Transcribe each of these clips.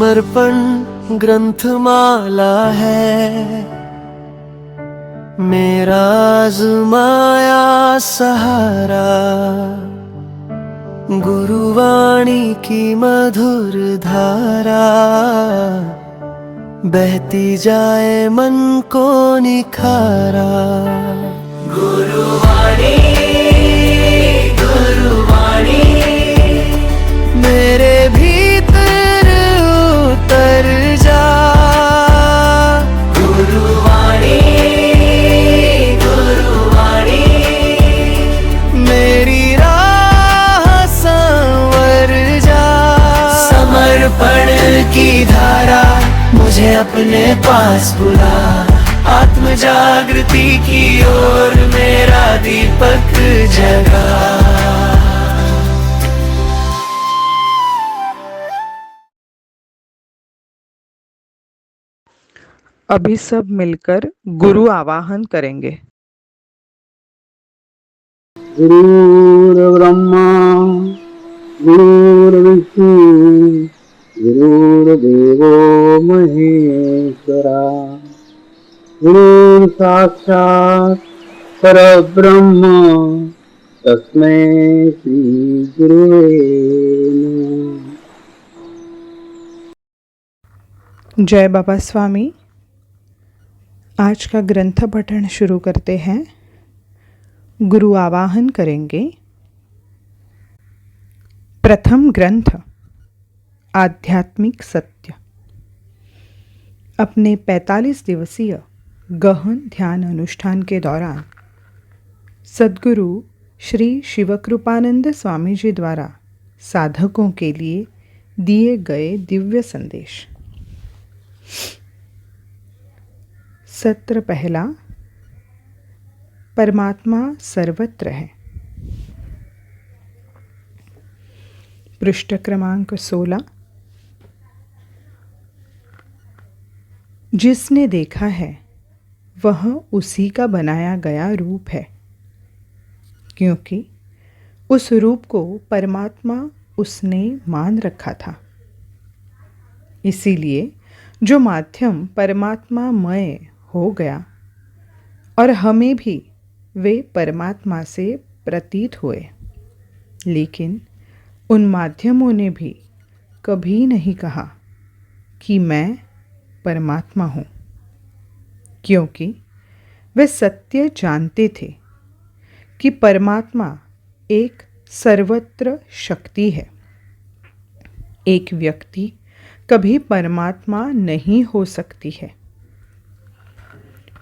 समर्पण ग्रंथमाला है, मेरा आज़माया सहारा। गुरुवाणी की मधुर धारा बहती जाए मन को निखारा। गुरुवाणी गुरुवाणी मेरे भीतर उतर जा। गुरुवाणी गुरुवाणी मेरी राह संवर जा। समर्पण की धारा मुझे अपने पास बुला, आत्म जागृति की ओर मेरा दीपक जगा। अभी सब मिलकर गुरु आवाहन करेंगे। गुरुर्ब्रह्मा गुरुर्विष्णु गुरुर्देवो महेश्वरा। गुरु साक्षात् परब्रह्म तस्मै श्री गुरुवे नमः। जय बाबा स्वामी। आज का ग्रंथ पठन शुरू करते हैं। गुरु आवाहन करेंगे। प्रथम ग्रंथ आध्यात्मिक सत्य। अपने 45 दिवसीय गहन ध्यान अनुष्ठान के दौरान सद्गुरु श्री शिवकृपानंद स्वामी जी द्वारा साधकों के लिए दिए गए दिव्य संदेश। सत्र पहला, परमात्मा सर्वत्र है। पृष्ठ क्रमांक 16। जिसने देखा है वह उसी का बनाया गया रूप है, क्योंकि उस रूप को परमात्मा उसने मान रखा था। इसीलिए जो माध्यम परमात्मामय हो गया और हमें भी वे परमात्मा से प्रतीत हुए, लेकिन उन माध्यमों ने भी कभी नहीं कहा कि मैं परमात्मा हूँ, क्योंकि वे सत्य जानते थे कि परमात्मा एक सर्वत्र शक्ति है। एक व्यक्ति कभी परमात्मा नहीं हो सकती है।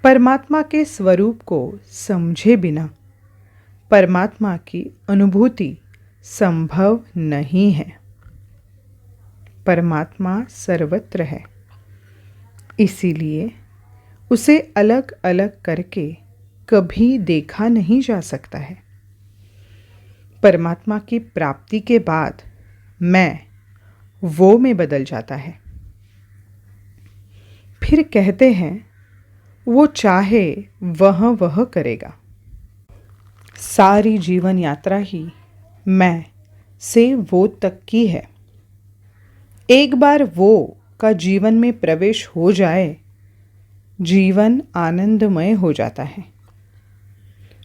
परमात्मा के स्वरूप को समझे बिना परमात्मा की अनुभूति संभव नहीं है। परमात्मा सर्वत्र है, इसीलिए उसे अलग अलग करके कभी देखा नहीं जा सकता है। परमात्मा की प्राप्ति के बाद मैं वो में बदल जाता है। फिर कहते हैं वो चाहे वह करेगा। सारी जीवन यात्रा ही मैं से वो तक की है। एक बार वो का जीवन में प्रवेश हो जाए, जीवन आनंदमय हो जाता है।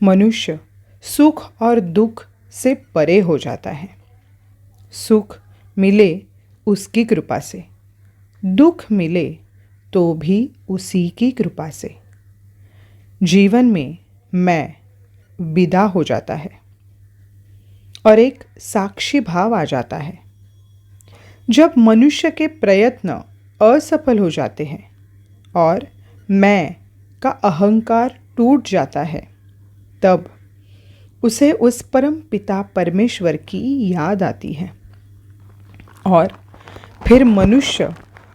मनुष्य सुख और दुख से परे हो जाता है। सुख मिले उसकी कृपा से, दुख मिले तो भी उसी की कृपा से। जीवन में मैं विदा हो जाता है और एक साक्षी भाव आ जाता है। जब मनुष्य के प्रयत्न असफल हो जाते हैं और मैं का अहंकार टूट जाता है, तब उसे उस परम पिता परमेश्वर की याद आती है और फिर मनुष्य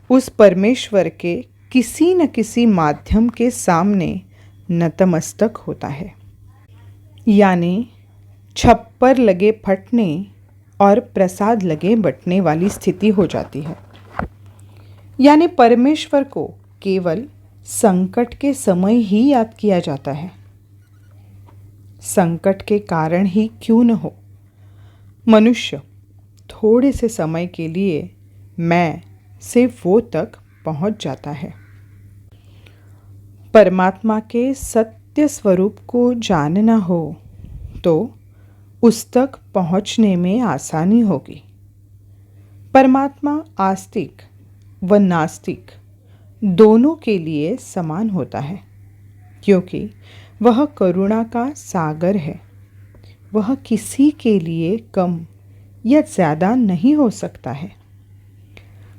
उस परमेश्वर के किसी न किसी माध्यम के सामने नतमस्तक होता है। यानी छप्पर लगे फटने और प्रसाद लगे बटने वाली स्थिति हो जाती है। यानी परमेश्वर को केवल संकट के समय ही याद किया जाता है। संकट के कारण ही क्यों न हो, मनुष्य थोड़े से समय के लिए मैं से वो तक पहुंच जाता है। परमात्मा के सत्य स्वरूप को जानना हो तो उस तक पहुंचने में आसानी होगी। परमात्मा आस्तिक व नास्तिक दोनों के लिए समान होता है, क्योंकि वह करुणा का सागर है। वह किसी के लिए कम या ज़्यादा नहीं हो सकता है।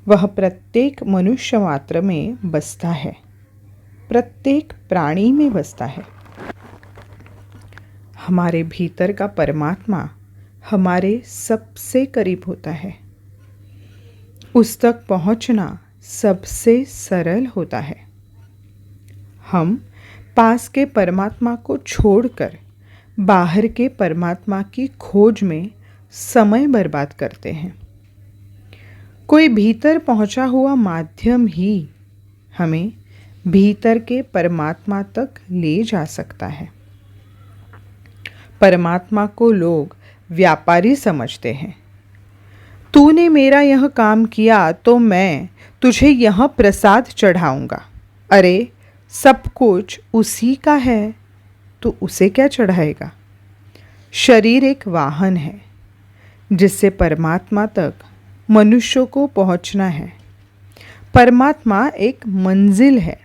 वह प्रत्येक मनुष्य मात्र में बसता है, प्रत्येक प्राणी में बसता है। हमारे भीतर का परमात्मा हमारे सबसे करीब होता है। उस तक पहुंचना सबसे सरल होता है। हम पास के परमात्मा को छोड़कर बाहर के परमात्मा की खोज में समय बर्बाद करते हैं। कोई भीतर पहुंचा हुआ माध्यम ही हमें भीतर के परमात्मा तक ले जा सकता है। परमात्मा को लोग व्यापारी समझते हैं। तूने मेरा यह काम किया तो मैं तुझे यह प्रसाद चढ़ाऊंगा। अरे सब कुछ उसी का है, तो उसे क्या चढ़ाएगा। शरीर एक वाहन है जिससे परमात्मा तक मनुष्यों को पहुंचना है। परमात्मा एक मंजिल है।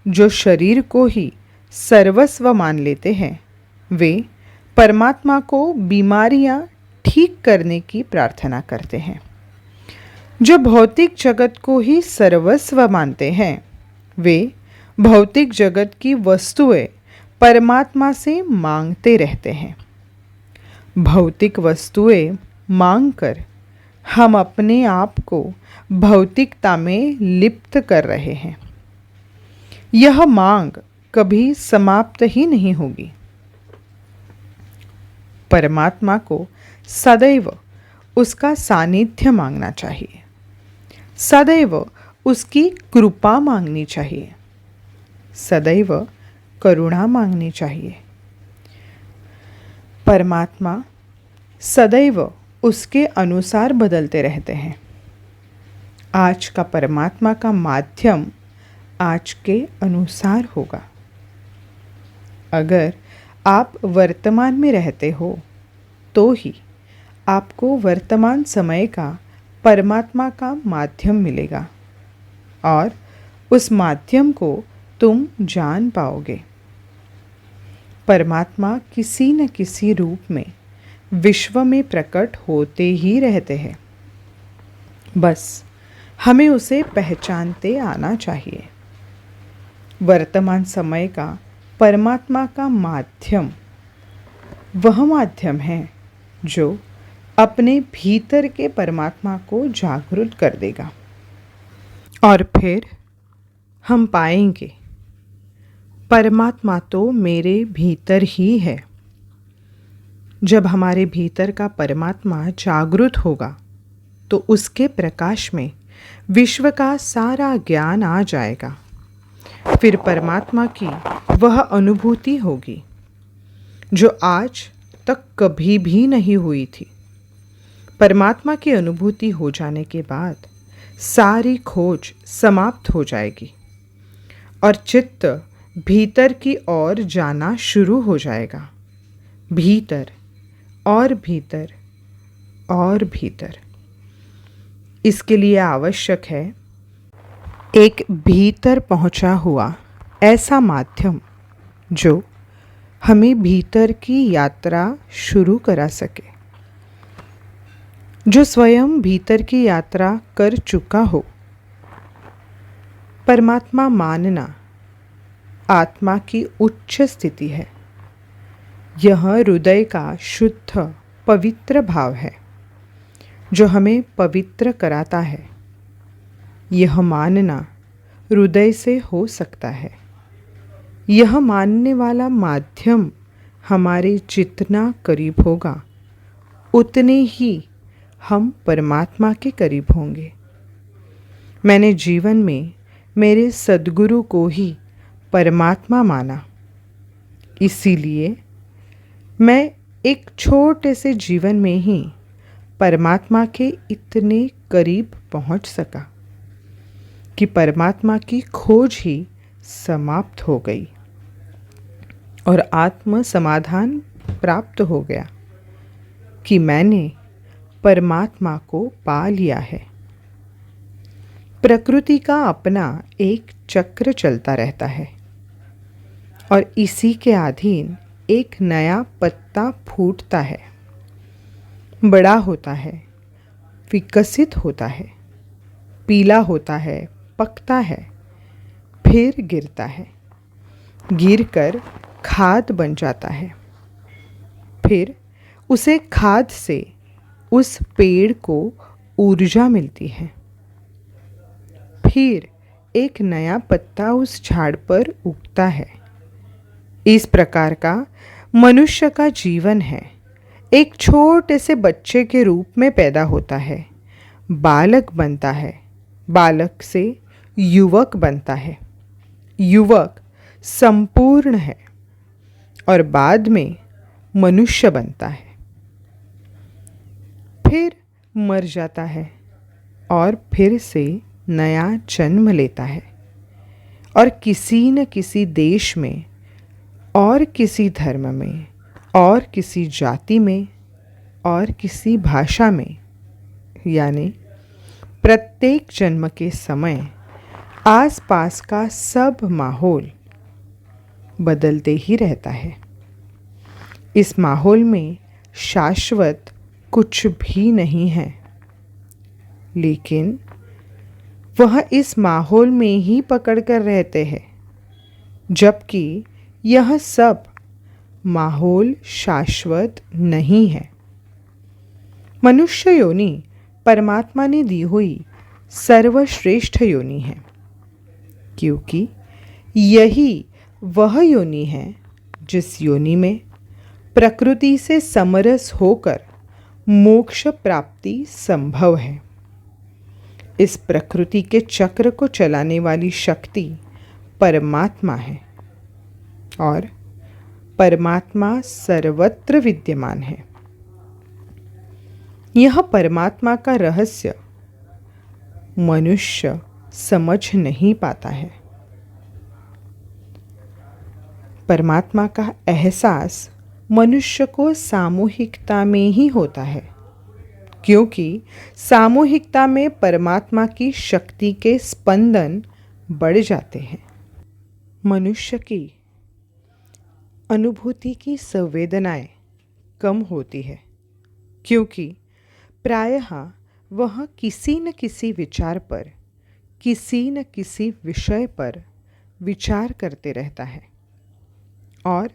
जो शरीर को ही सर्वस्व मान लेते हैं वे परमात्मा को बीमारियां ठीक करने की प्रार्थना करते हैं। जो भौतिक जगत को ही सर्वस्व मानते हैं वे भौतिक जगत की वस्तुएं परमात्मा से मांगते रहते हैं। भौतिक वस्तुएं मांगकर हम अपने आप को भौतिकता में लिप्त कर रहे हैं। यह मांग कभी समाप्त ही नहीं होगी। परमात्मा को सदैव उसका सानिध्य मांगना चाहिए, सदैव उसकी कृपा मांगनी चाहिए, सदैव करुणा मांगनी चाहिए। परमात्मा सदैव उसके अनुसार बदलते रहते हैं। आज का परमात्मा का माध्यम आज के अनुसार होगा। अगर आप वर्तमान में रहते हो तो ही आपको वर्तमान समय का परमात्मा का माध्यम मिलेगा और उस माध्यम को तुम जान पाओगे। परमात्मा किसी न किसी रूप में विश्व में प्रकट होते ही रहते हैं। बस हमें उसे पहचानते आना चाहिए। वर्तमान समय का परमात्मा का माध्यम वह माध्यम है जो अपने भीतर के परमात्मा को जागृत कर देगा और फिर हम पाएंगे परमात्मा तो मेरे भीतर ही है। जब हमारे भीतर का परमात्मा जागृत होगा तो उसके प्रकाश में विश्व का सारा ज्ञान आ जाएगा। फिर परमात्मा की वह अनुभूति होगी जो आज तक कभी भी नहीं हुई थी। परमात्मा की अनुभूति हो जाने के बाद सारी खोज समाप्त हो जाएगी और चित्त भीतर की ओर जाना शुरू हो जाएगा। भीतर और भीतर और भीतर। इसके लिए आवश्यक है एक भीतर पहुंचा हुआ ऐसा माध्यम जो हमें भीतर की यात्रा शुरू करा सके, जो स्वयं भीतर की यात्रा कर चुका हो। परमात्मा मानना आत्मा की उच्च स्थिति है। यह हृदय का शुद्ध पवित्र भाव है जो हमें पवित्र कराता है। यह मानना हृदय से हो सकता है। यह मानने वाला माध्यम हमारे जितना करीब होगा उतने ही हम परमात्मा के करीब होंगे। मैंने जीवन में मेरे सद्गुरु को ही परमात्मा माना, इसीलिए मैं एक छोटे से जीवन में ही परमात्मा के इतने करीब पहुंच सका। कि परमात्मा की खोज ही समाप्त हो गई और आत्म समाधान प्राप्त हो गया कि मैंने परमात्मा को पा लिया है। प्रकृति का अपना एक चक्र चलता रहता है और इसी के अधीन एक नया पत्ता फूटता है, बड़ा होता है, विकसित होता है, पीला होता है, पकता है, फिर गिरता है, गिरकर खाद बन जाता है। फिर उसे खाद से उस पेड़ को ऊर्जा मिलती है। फिर एक नया पत्ता उस झाड़ पर उगता है। इस प्रकार का मनुष्य का जीवन है। एक छोटे से बच्चे के रूप में पैदा होता है, बालक बनता है, बालक से युवक बनता है, युवक संपूर्ण है और बाद में मनुष्य बनता है, फिर मर जाता है और फिर से नया जन्म लेता है और किसी न किसी देश में और किसी धर्म में और किसी जाति में और किसी भाषा में, यानी प्रत्येक जन्म के समय आसपास का सब माहौल बदलते ही रहता है। इस माहौल में शाश्वत कुछ भी नहीं है, लेकिन वह इस माहौल में ही पकड़ कर रहते हैं, जबकि यह सब माहौल शाश्वत नहीं है। मनुष्य योनि परमात्मा ने दी हुई सर्वश्रेष्ठ योनि है, क्योंकि यही वह योनि है जिस योनि में प्रकृति से समरस होकर मोक्ष प्राप्ति संभव है। इस प्रकृति के चक्र को चलाने वाली शक्ति परमात्मा है और परमात्मा सर्वत्र विद्यमान है। यह परमात्मा का रहस्य मनुष्य समझ नहीं पाता है। परमात्मा का एहसास मनुष्य को सामूहिकता में ही होता है, क्योंकि सामूहिकता में परमात्मा की शक्ति के स्पंदन बढ़ जाते हैं। मनुष्य की अनुभूति की संवेदनाएं कम होती है, क्योंकि प्रायः वह किसी न किसी विचार पर, किसी न किसी विषय पर विचार करते रहता है और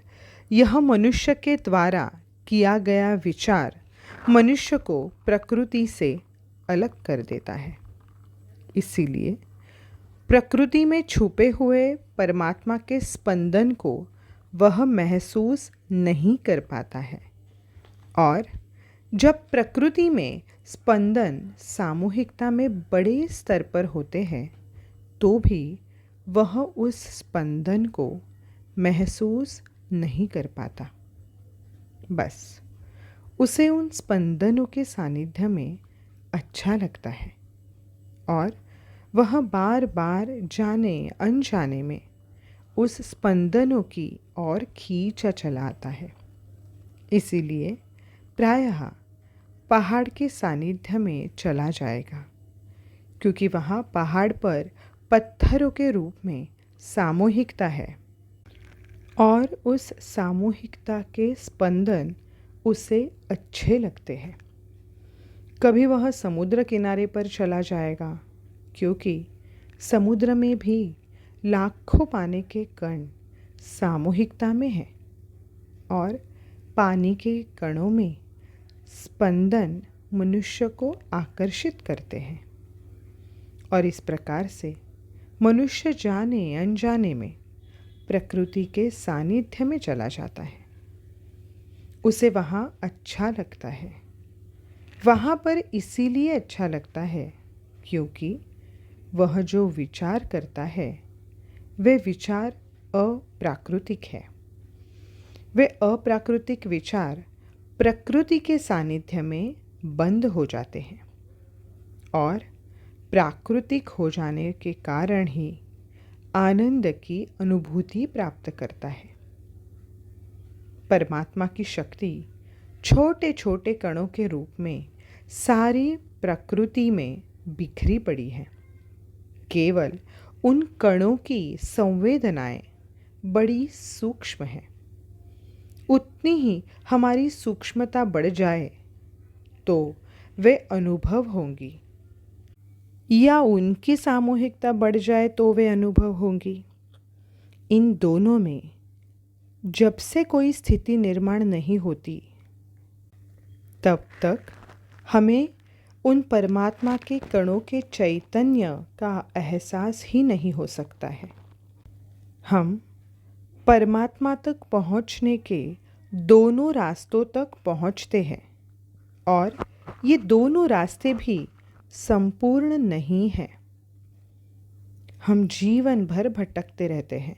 यह मनुष्य के द्वारा किया गया विचार मनुष्य को प्रकृति से अलग कर देता है। इसीलिए प्रकृति में छुपे हुए परमात्मा के स्पंदन को वह महसूस नहीं कर पाता है और जब प्रकृति में स्पंदन सामूहिकता में बड़े स्तर पर होते हैं तो भी वह उस स्पंदन को महसूस नहीं कर पाता। बस उसे उन स्पंदनों के सानिध्य में अच्छा लगता है और वह बार बार जाने अनजाने में उस स्पंदनों की ओर खींचा चला आता है। इसीलिए प्रायः पहाड़ के सानिध्य में चला जाएगा, क्योंकि वहाँ पहाड़ पर पत्थरों के रूप में सामूहिकता है और उस सामूहिकता के स्पंदन उसे अच्छे लगते हैं। कभी वह समुद्र किनारे पर चला जाएगा, क्योंकि समुद्र में भी लाखों पानी के कण सामूहिकता में हैं और पानी के कणों में स्पंदन मनुष्य को आकर्षित करते हैं और इस प्रकार से मनुष्य जाने अनजाने में प्रकृति के सानिध्य में चला जाता है। उसे वहाँ अच्छा लगता है। वहाँ पर इसीलिए अच्छा लगता है क्योंकि वह जो विचार करता है वे विचार अप्राकृतिक है। वे अप्राकृतिक विचार प्रकृति के सानिध्य में बंद हो जाते हैं और प्राकृतिक हो जाने के कारण ही आनंद की अनुभूति प्राप्त करता है। परमात्मा की शक्ति छोटे छोटे कणों के रूप में सारी प्रकृति में बिखरी पड़ी है। केवल उन कणों की संवेदनाएं बड़ी सूक्ष्म हैं। उतनी ही हमारी सूक्ष्मता बढ़ जाए तो वे अनुभव होंगी, या उनकी सामूहिकता बढ़ जाए तो वे अनुभव होंगी। इन दोनों में जब से कोई स्थिति निर्माण नहीं होती, तब तक हमें उन परमात्मा के कणों के चैतन्य का एहसास ही नहीं हो सकता है। हम परमात्मा तक पहुंचने के दोनों रास्तों तक पहुंचते हैं, और ये दोनों रास्ते भी संपूर्ण नहीं हैं। हम जीवन भर भटकते रहते हैं।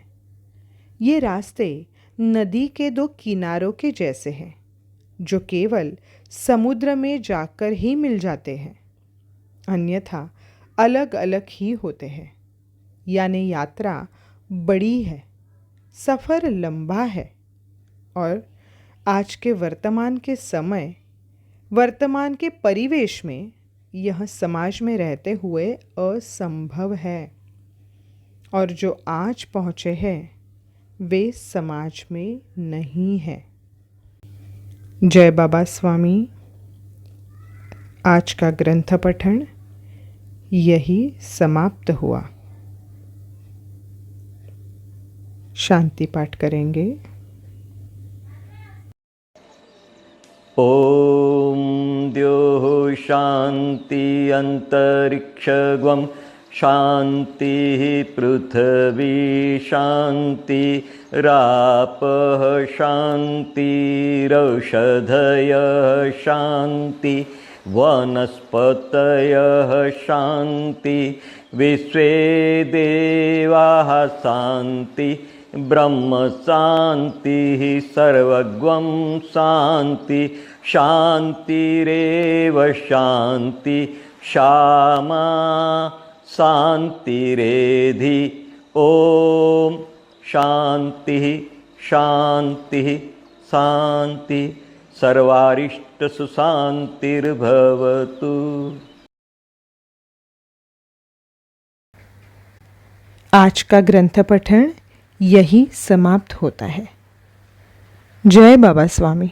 ये रास्ते नदी के दो किनारों के जैसे हैं, जो केवल समुद्र में जाकर ही मिल जाते हैं, अन्यथा अलग अलग ही होते हैं। यानी यात्रा बड़ी है, सफ़र लंबा है, और आज के वर्तमान के समय, वर्तमान के परिवेश में यह समाज में रहते हुए असंभव है। और जो आज पहुँचे हैं वे समाज में नहीं हैं। जय बाबा स्वामी। आज का ग्रंथ पठन यही समाप्त हुआ। शांति पाठ करेंगे। ॐ द्योः शान्ति अन्तरिक्षगं शान्तिः पृथिवी शान्ति रापः शान्तिरौषधयः शान्ति वनस्पतयः शान्ति विश्वे देवाः शान्ति ब्रह्म शान्तिः सर्वगं शान्ति शान्तिरेव शान्ति क्षमा शान्तिरेधि। ॐ शान्तिः शान्तिः शान्ति सर्वारिष्टसुशान्तिर्भवतु। आज का ग्रंथ पठन यही समाप्त होता है। जय बाबा स्वामी।